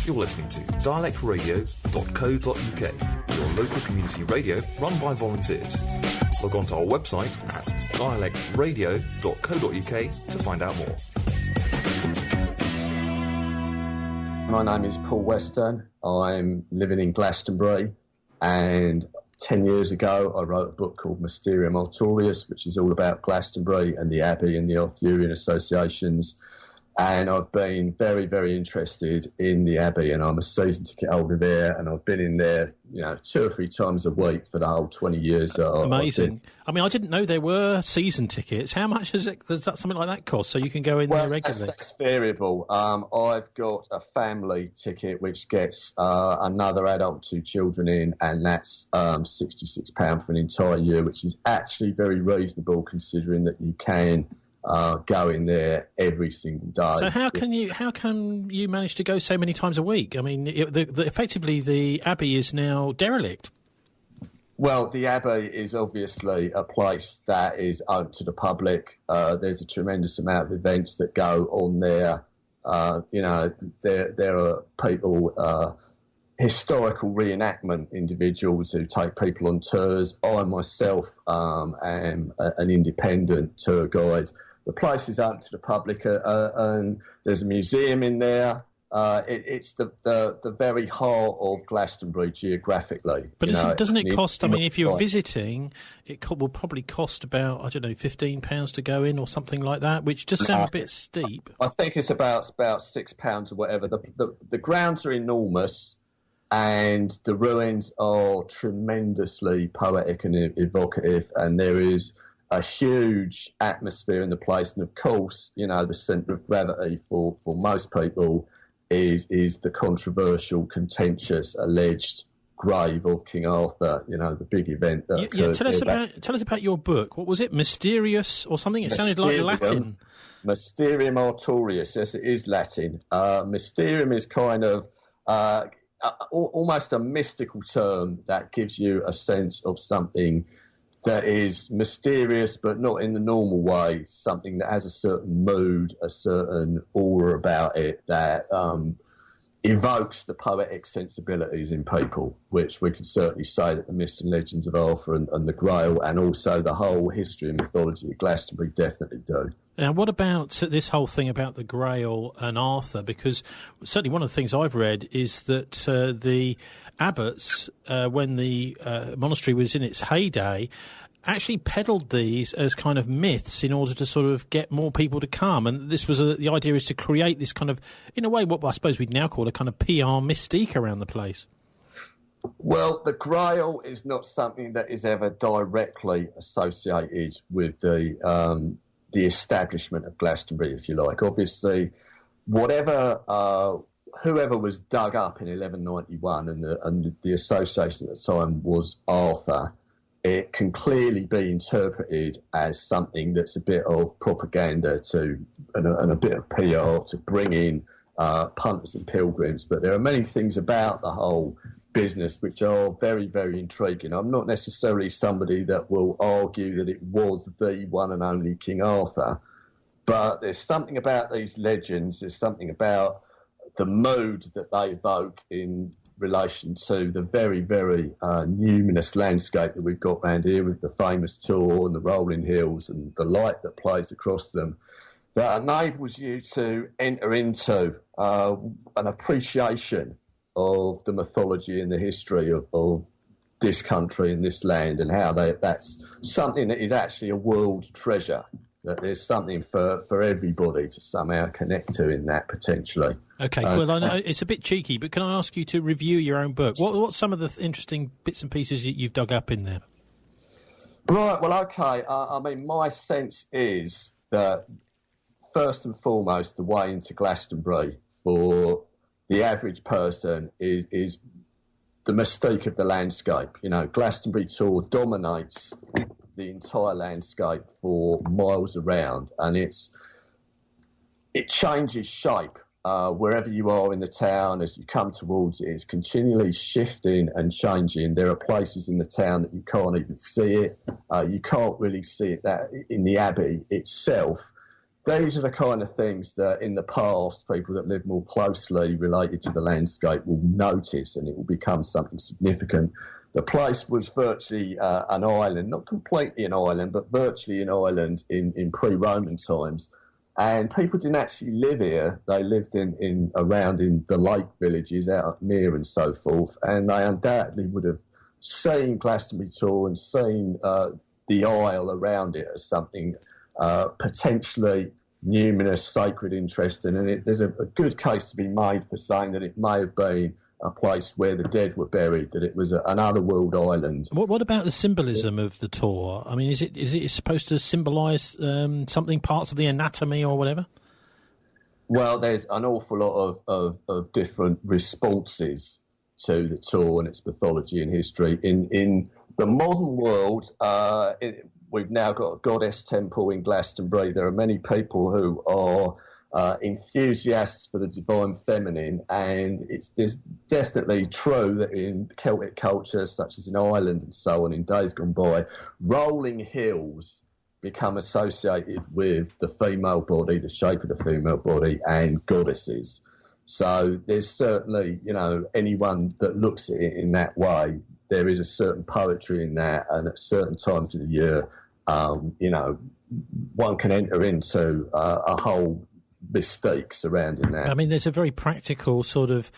You're listening to dialectradio.co.uk, your local community radio run by volunteers. Log on to our website at dialectradio.co.uk to find out more. My name is Paul Weston. I'm living in Glastonbury, and 10 years ago I wrote a book called Mysterium Artorius, which is all about Glastonbury and the Abbey and the Arthurian associations. And I've been very, very interested in the Abbey, and I'm a season ticket holder there, and I've been in there, 2 or 3 times a week for the whole 20 years. Amazing. I mean, I didn't know there were season tickets. How much does that something like that cost, so you can go in there regularly? That's variable. I've got a family ticket which gets another adult, 2 children in, and that's £66 for an entire year, which is actually very reasonable considering that you can go in there every single day. So how can you manage to go so many times a week? I mean, effectively the Abbey is now derelict. Well, the Abbey is obviously a place that is open to the public. There's a tremendous amount of events that go on there. There are people, historical reenactment individuals who take people on tours. I myself am an independent tour guide. The place is open to the public, and there's a museum in there. It's the very heart of Glastonbury geographically. But doesn't it cost? I mean, if you're visiting, will probably cost about £15 to go in or something like that, which just sounds a bit steep. I think it's about £6 or whatever. The grounds are enormous, and the ruins are tremendously poetic and evocative, and there is a huge atmosphere in the place. And of course, the centre of gravity for most people is the controversial, contentious, alleged grave of King Arthur. The big event that occurred. Tell us about your book. What was it? Mysterious or something? It sounded like Latin. Mysterium Artorius. Yes, it is Latin. Mysterium is kind of almost a mystical term that gives you a sense of something that is mysterious, but not in the normal way, something that has a certain mood, a certain aura about it that evokes the poetic sensibilities in people, which we could certainly say that the myths and legends of Arthur and the Grail, and also the whole history and mythology of Glastonbury definitely do. Now, what about this whole thing about the Grail and Arthur? Because certainly one of the things I've read is that the abbots, when the monastery was in its heyday, actually peddled these as kind of myths in order to sort of get more people to come. And this was the idea is to create this kind of, in a way, what I suppose we'd now call a kind of PR mystique around the place. Well, the Grail is not something that is ever directly associated with the establishment of Glastonbury, if you like. Obviously, whoever was dug up in 1191 and the association at the time was Arthur, it can clearly be interpreted as something that's a bit of propaganda and a bit of PR to bring in punters and pilgrims. But there are many things about the whole business which are very, very intriguing. I'm not necessarily somebody that will argue that it was the one and only King Arthur, but there's something about these legends, there's something about the mood that they evoke in relation to the very, very numinous landscape that we've got around here with the famous Tor and the rolling hills and the light that plays across them, that enables you to enter into an appreciation of the mythology and the history of this country and this land, and how that's something that is actually a world treasure, that there's something for everybody to somehow connect to in that, potentially. Okay, well, I know it's a bit cheeky, but can I ask you to review your own book? What's some of the interesting bits and pieces you've dug up in there? Right, well, okay. I mean, my sense is that, first and foremost, the way into Glastonbury for the average person is the mystique of the landscape. Glastonbury Tor dominates the entire landscape for miles around, and it changes shape wherever you are in the town. As you come towards it, it's continually shifting and changing. There are places in the town that you can't even see it. You can't really see it that in the Abbey itself. these are the kind of things that in the past, people that live more closely related to the landscape will notice, and it will become something significant. The place was virtually an island, not completely an island, but virtually an island in pre-Roman times. And people didn't actually live here. They lived around in the lake villages out at Mere and so forth. And they undoubtedly would have seen Glastonbury Tor and seen the isle around it as something potentially numinous, sacred, interesting. And there's a good case to be made for saying that it may have been a place where the dead were buried, that it was an otherworld island. What about the symbolism of the Tor? I mean, is it supposed to symbolise something, parts of the anatomy or whatever? Well, there's an awful lot of different responses to the Tor and its mythology and history. In the modern world, we've now got a goddess temple in Glastonbury. There are many people who are enthusiasts for the divine feminine, and it's definitely true that in Celtic culture, such as in Ireland and so on, in days gone by, rolling hills become associated with the female body, the shape of the female body, and goddesses. So there's certainly, anyone that looks at it in that way, there is a certain poetry in that, and at certain times of the year, one can enter into a whole mystique surrounding that. I mean, there's a very practical sort of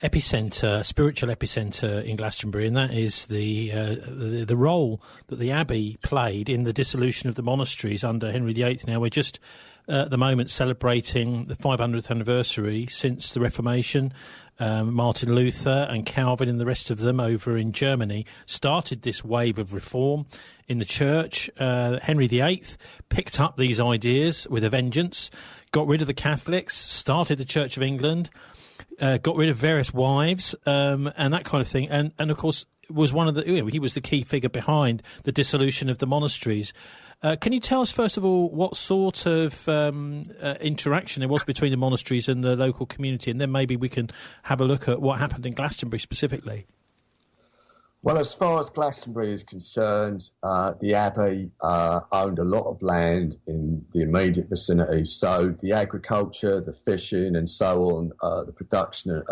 spiritual epicenter in Glastonbury, and that is the role that the Abbey played in the dissolution of the monasteries under Henry VIII. Now, we're just at the moment celebrating the 500th anniversary since the Reformation. Martin Luther and Calvin and the rest of them over in Germany started this wave of reform in the church. Henry VIII picked up these ideas with a vengeance, got rid of the Catholics, started the Church of England, got rid of various wives, and that kind of thing. And of course, was he was the key figure behind the dissolution of the monasteries. Can you tell us, first of all, what sort of interaction there was between the monasteries and the local community, and then maybe we can have a look at what happened in Glastonbury specifically? Well, as far as Glastonbury is concerned, the Abbey owned a lot of land in the immediate vicinity, so the agriculture, the fishing and so on, the production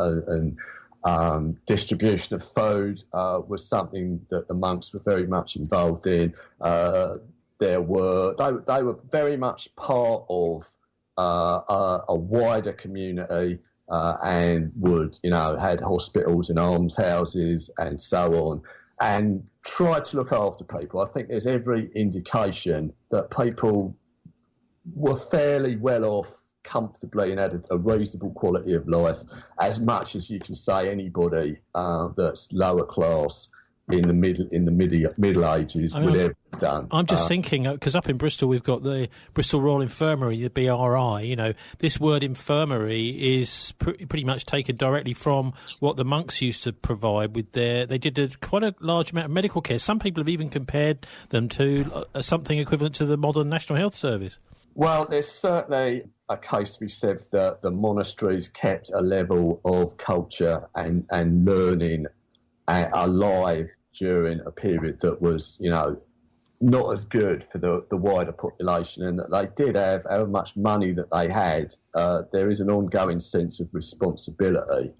and distribution of food was something that the monks were very much involved in. They were very much part of a wider community and had hospitals and almshouses and so on, and tried to look after people. I think there's every indication that people were fairly well off comfortably and had a reasonable quality of life, as much as you can say anybody that's lower class in the Middle Ages would ever have done. I'm just thinking, because up in Bristol we've got the Bristol Royal Infirmary, the BRI. This word infirmary is pretty much taken directly from what the monks used to provide with they did quite a large amount of medical care. Some people have even compared them to something equivalent to the modern National Health Service. Well, there's certainly a case to be said that the monasteries kept a level of culture and learning alive during a period that was, not as good for the wider population, and that they did have, however much money that they had, there is an ongoing sense of responsibility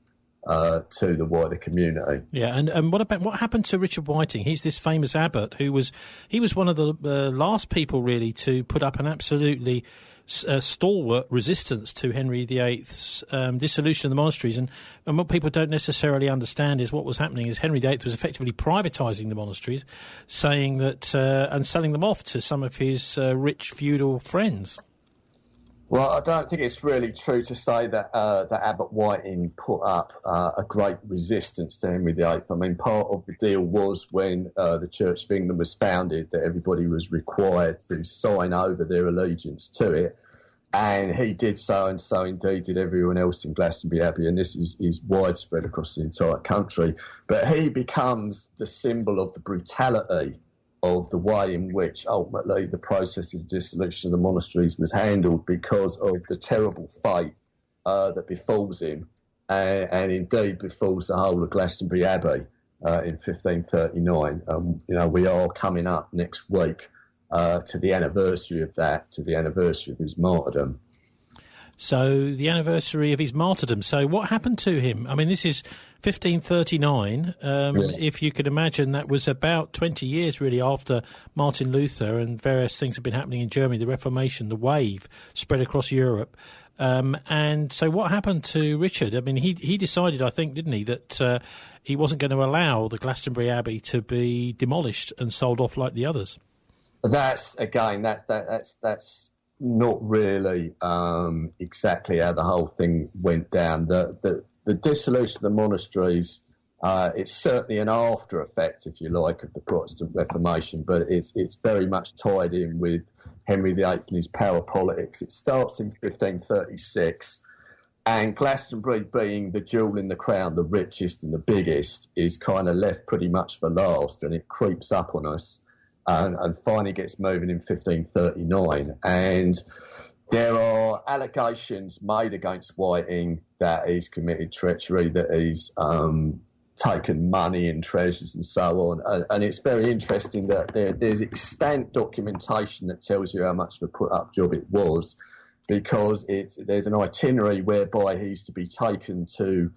to the wider community. Yeah, and what happened to Richard Whiting? He's this famous abbot who was one of the last people really to put up an absolutely stalwart resistance to Henry VIII's dissolution of the monasteries. And what people don't necessarily understand is what was happening is Henry VIII was effectively privatising the monasteries, saying that and selling them off to some of his rich feudal friends. Well, I don't think it's really true to say that Abbot Whiting put up a great resistance to Henry VIII. I mean, part of the deal was when the Church of England was founded that everybody was required to sign over their allegiance to it. And he did so, and so indeed did everyone else in Glastonbury Abbey, and this is widespread across the entire country. But he becomes the symbol of the brutality of the way in which ultimately the process of dissolution of the monasteries was handled, because of the terrible fate that befalls him, and indeed befalls the whole of Glastonbury Abbey in 1539. We are coming up next week to the anniversary of that, to the anniversary of his martyrdom. So the anniversary of his martyrdom. So what happened to him? I mean, this is 1539. If you could imagine, that was about 20 years really after Martin Luther, and various things have been happening in Germany, the Reformation, the wave spread across Europe. And so what happened to Richard? I mean, he decided, I think, didn't he, that he wasn't going to allow the Glastonbury Abbey to be demolished and sold off like the others. That's not really exactly how the whole thing went down. The dissolution of the monasteries, it's certainly an after effect, if you like, of the Protestant Reformation, but it's very much tied in with Henry VIII and his power politics. It starts in 1536, and Glastonbury, being the jewel in the crown, the richest and the biggest, is kind of left pretty much for last, and it creeps up on us. And finally gets moving in 1539. And there are allegations made against Whiting that he's committed treachery, that he's taken money and treasures and so on. And it's very interesting that there's extant documentation that tells you how much of a put-up job it was, because there's an itinerary whereby he's to be taken to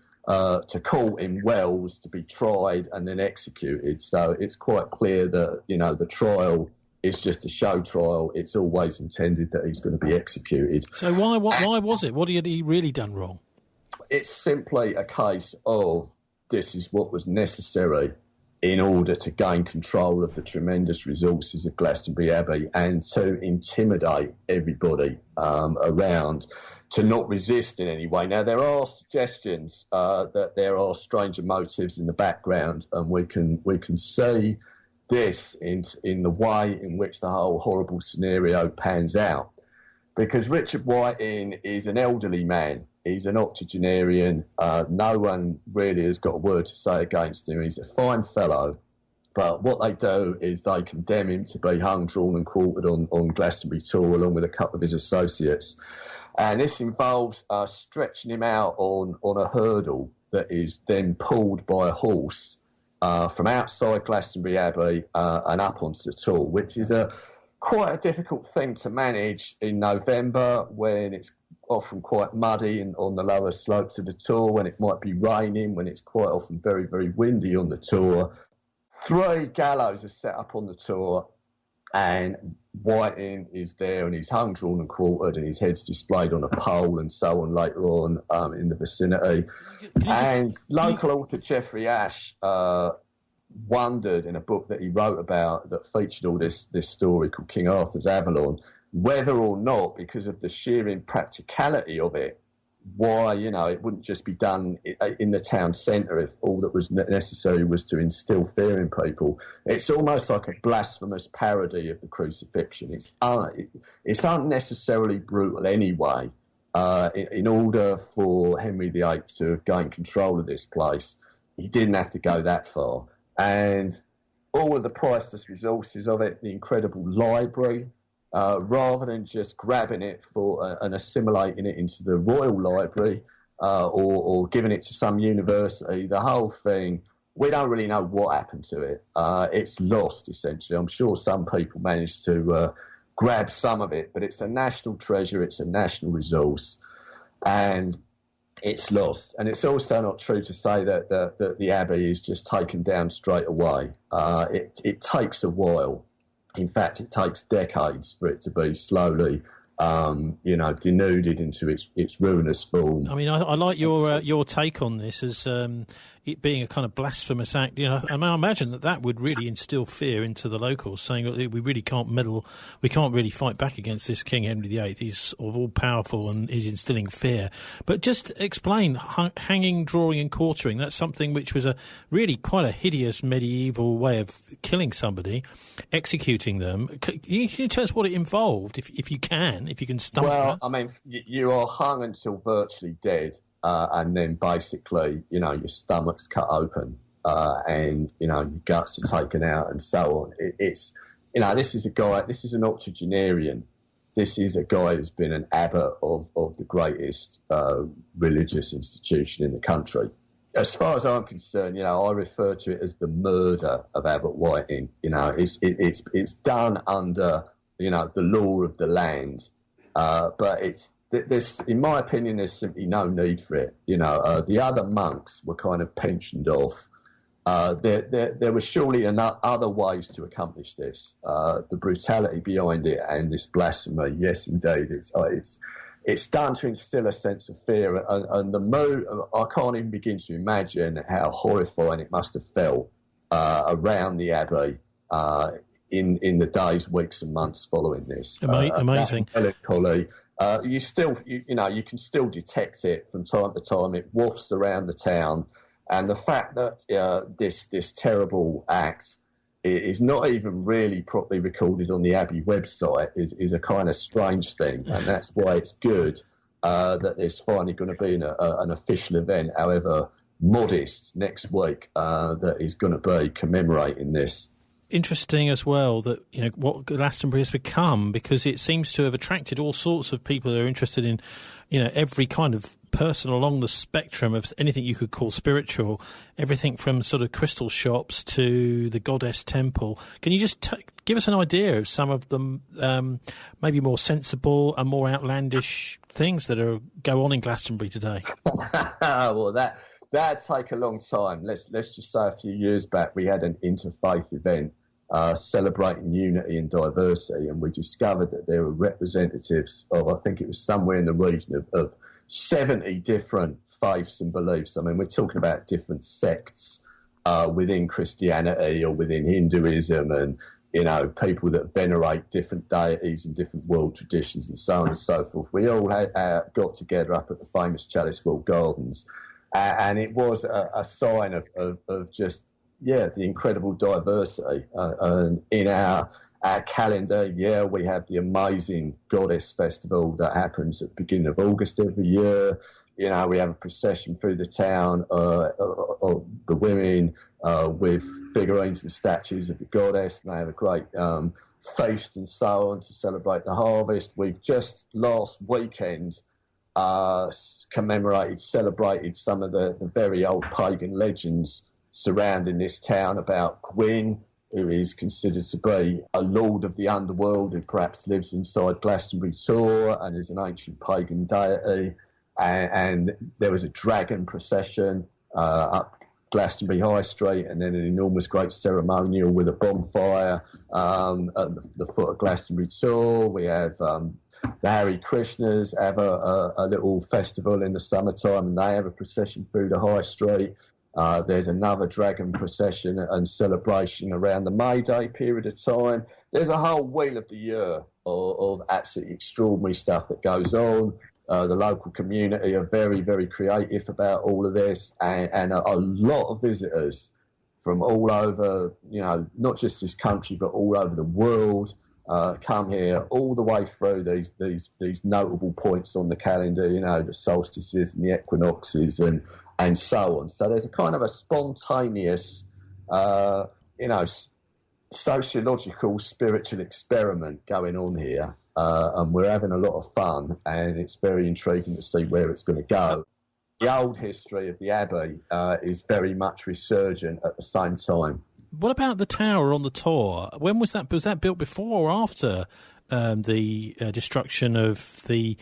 court in Wells to be tried and then executed. So it's quite clear that, the trial is just a show trial. It's always intended that he's going to be executed. So why was it? What had he really done wrong? It's simply a case of this is what was necessary in order to gain control of the tremendous resources of Glastonbury Abbey and to intimidate everybody around, to not resist in any way. Now, there are suggestions that there are stranger motives in the background, and we can see this in the way in which the whole horrible scenario pans out. Because Richard Whiting is an elderly man. He's an octogenarian. No one really has got a word to say against him. He's a fine fellow. But what they do is they condemn him to be hung, drawn and quartered on Glastonbury Tor, along with a couple of his associates. And this involves stretching him out on a hurdle that is then pulled by a horse from outside Glastonbury Abbey and up onto the Tor, which is quite a difficult thing to manage in November, when it's often quite muddy and on the lower slopes of the Tor, when it might be raining, when it's quite often very, very windy on the Tor. 3 gallows are set up on the Tor, and Whiting is there, and he's hung, drawn and quartered, and his head's displayed on a pole and so on later on in the vicinity. And local author Geoffrey Ashe wondered, in a book that he wrote about that featured all this story called King Arthur's Avalon, whether or not, because of the sheer impracticality of it, why, it wouldn't just be done in the town centre if all that was necessary was to instill fear in people. It's almost like a blasphemous parody of the crucifixion. It's unnecessarily brutal anyway. In order for Henry VIII to gain control of this place, he didn't have to go that far. And all of the priceless resources of it, the incredible library, rather than just grabbing it and assimilating it into the Royal Library or giving it to some university, the whole thing, we don't really know what happened to it. It's lost, essentially. I'm sure some people managed to grab some of it, but it's a national treasure, it's a national resource, and it's lost. And it's also not true to say that the Abbey is just taken down straight away. It takes a while. In fact, it takes decades for it to be slowly, denuded into its ruinous form. I mean, I like your take on this as it being a kind of blasphemous act. And I imagine that would really instill fear into the locals, saying that we really can't meddle, we can't really fight back against this King Henry VIII. He's all powerful and he's instilling fear. But just explain hanging, drawing, and quartering. That's something which was really quite a hideous medieval way of killing somebody, executing them. Can you tell us what it involved, if you can stomach that? Well, I mean, you are hung until virtually dead. And then basically, your stomach's cut open and, your guts are taken out and so on. This is an octogenarian. This is a guy who's been an abbot of the greatest religious institution in the country. as far as I'm concerned, I refer to it as the murder of Abbot Whiting. It's done under, the law of the land, but there's, in my opinion, there's simply no need for it. The other monks were kind of pensioned off. There were surely other ways to accomplish this. The brutality behind it and this blasphemy, yes, indeed, it's done to instill a sense of fear, and the mood. I can't even begin to imagine how horrifying it must have felt around the abbey in the days, weeks, and months following this. Amazing. Melancholy. You can still detect it from time to time. It wafts around the town, and the fact that this terrible act is not even really properly recorded on the Abbey website is a kind of strange thing, and that's why it's good that there's finally going to be an official event, however modest, next week that is going to be commemorating this. Interesting as well that what Glastonbury has become, because it seems to have attracted all sorts of people who are interested in every kind of person along the spectrum of anything you could call spiritual, everything from sort of crystal shops to the goddess temple. Can you just give us an idea of some of them, maybe more sensible and more outlandish things that go on in Glastonbury today? Well, that'd take a long time. Let's just say a few years back we had an interfaith event celebrating unity and diversity, and we discovered that there were representatives of, I think it was somewhere in the region of 70 different faiths and beliefs. I mean, we're talking about different sects within Christianity or within Hinduism, and people that venerate different deities and different world traditions and so on and so forth. We all got together up at the famous Chalice Well Gardens, and it was a sign of just the incredible diversity. And in our calendar, we have the amazing Goddess Festival that happens at the beginning of August every year. We have a procession through the town of the women with figurines and statues of the goddess, and they have a great feast and so on to celebrate the harvest. We've just last weekend celebrated some of the very old pagan legends surrounding this town about Gwyn, who is considered to be a lord of the underworld who perhaps lives inside Glastonbury Tor and is an ancient pagan deity. And there was a dragon procession up Glastonbury High Street, and then an enormous great ceremonial with a bonfire at the foot of Glastonbury Tor. We have the Hare Krishnas have a little festival in the summertime, and they have a procession through the High Street. There's another dragon procession and celebration around the May Day period of time. There's a whole wheel of the year of absolutely extraordinary stuff that goes on. The local community are very, very creative about all of this, and a lot of visitors from all over, not just this country, but all over the world come here all the way through these notable points on the calendar, the solstices and the equinoxes and so on. So there's a kind of a spontaneous, sociological, spiritual experiment going on here. And we're having a lot of fun, and it's very intriguing to see where it's going to go. The old history of the Abbey is very much resurgent at the same time. What about the tower on the Tor? When was that? Was that built before or after the destruction of the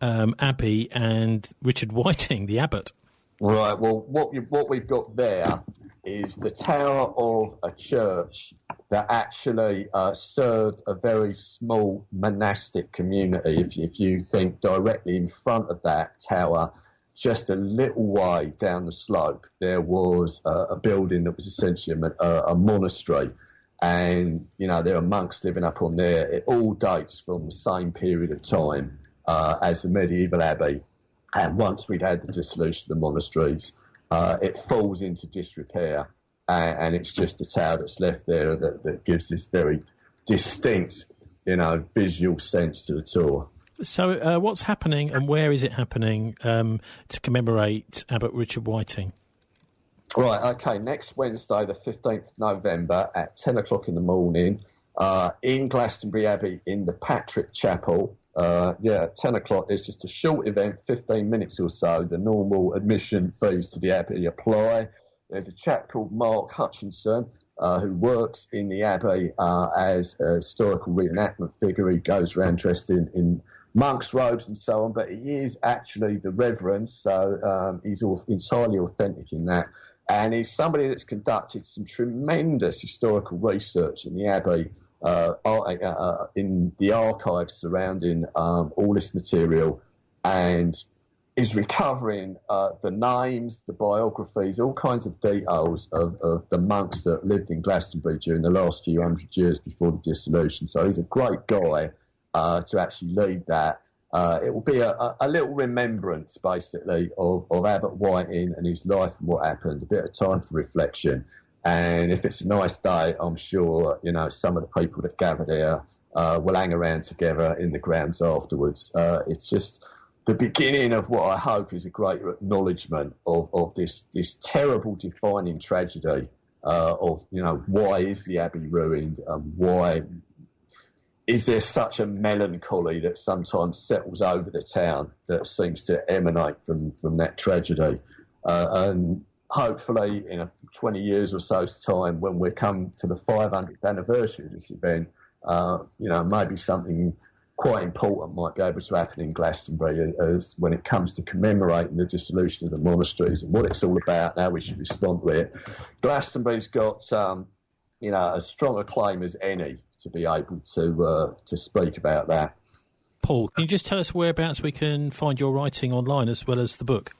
Abbey and Richard Whiting, the abbot? Right, well, what we've got there is the tower of a church that actually served a very small monastic community. If you think directly in front of that tower, just a little way down the slope, there was a building that was essentially a monastery. And, there are monks living up on there. It all dates from the same period of time as the medieval abbey. And once we'd had the dissolution of the monasteries, it falls into disrepair, and it's just the tower that's left there that gives this very distinct, visual sense to the tour. So what's happening and where is it happening to commemorate Abbot Richard Whiting? Right, okay, next Wednesday, the 15th of November at 10 o'clock in the morning, in Glastonbury Abbey in the Patrick Chapel, At 10 o'clock, there's just a short event, 15 minutes or so. The normal admission fees to the Abbey apply. There's a chap called Mark Hutchinson who works in the Abbey as a historical reenactment figure. He goes around dressed in monk's robes and so on, but he is actually the Reverend, so he's entirely authentic in that. And he's somebody that's conducted some tremendous historical research in the Abbey, in the archives surrounding all this material, and is recovering the names, the biographies, all kinds of details of the monks that lived in Glastonbury during the last few hundred years before the dissolution. So he's a great guy to actually lead that. It will be a little remembrance, basically, of Abbot Whiting and his life and what happened, a bit of time for reflection. And if it's a nice day, I'm sure, some of the people that gather there will hang around together in the grounds afterwards. It's just the beginning of what I hope is a great acknowledgement of this terrible defining tragedy of, why is the Abbey ruined? Why is there such a melancholy that sometimes settles over the town that seems to emanate from that tragedy? And hopefully in 20 years or so's time, when we come to the 500th anniversary of this event, maybe something quite important might be able to happen in Glastonbury as when it comes to commemorating the dissolution of the monasteries and what it's all about and how we should respond to it. Glastonbury's got, as strong a claim as any to be able to speak about that. Paul, can you just tell us whereabouts we can find your writing online as well as the book?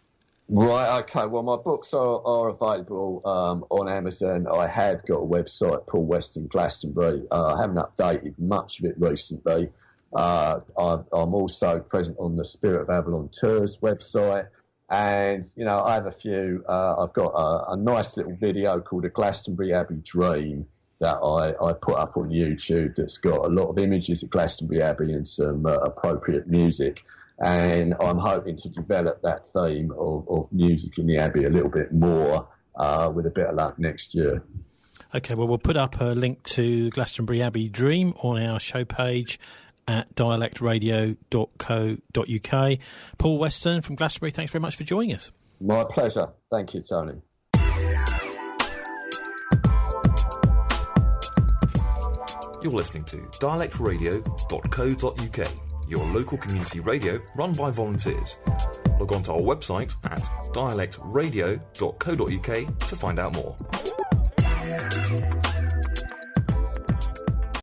Right, okay. Well, my books are available on Amazon. I have got a website, Paul Weston Glastonbury. I haven't updated much of it recently. I'm also present on the Spirit of Avalon Tours website. And, I have a few. I've got a nice little video called A Glastonbury Abbey Dream that I put up on YouTube that's got a lot of images of Glastonbury Abbey and some appropriate music. And I'm hoping to develop that theme of music in the Abbey a little bit more with a bit of luck next year. OK, well, we'll put up a link to Glastonbury Abbey Dream on our show page at dialectradio.co.uk. Paul Weston from Glastonbury, thanks very much for joining us. My pleasure. Thank you, Tony. You're listening to dialectradio.co.uk, your local community radio run by volunteers. Log on to our website at dialectradio.co.uk to find out more.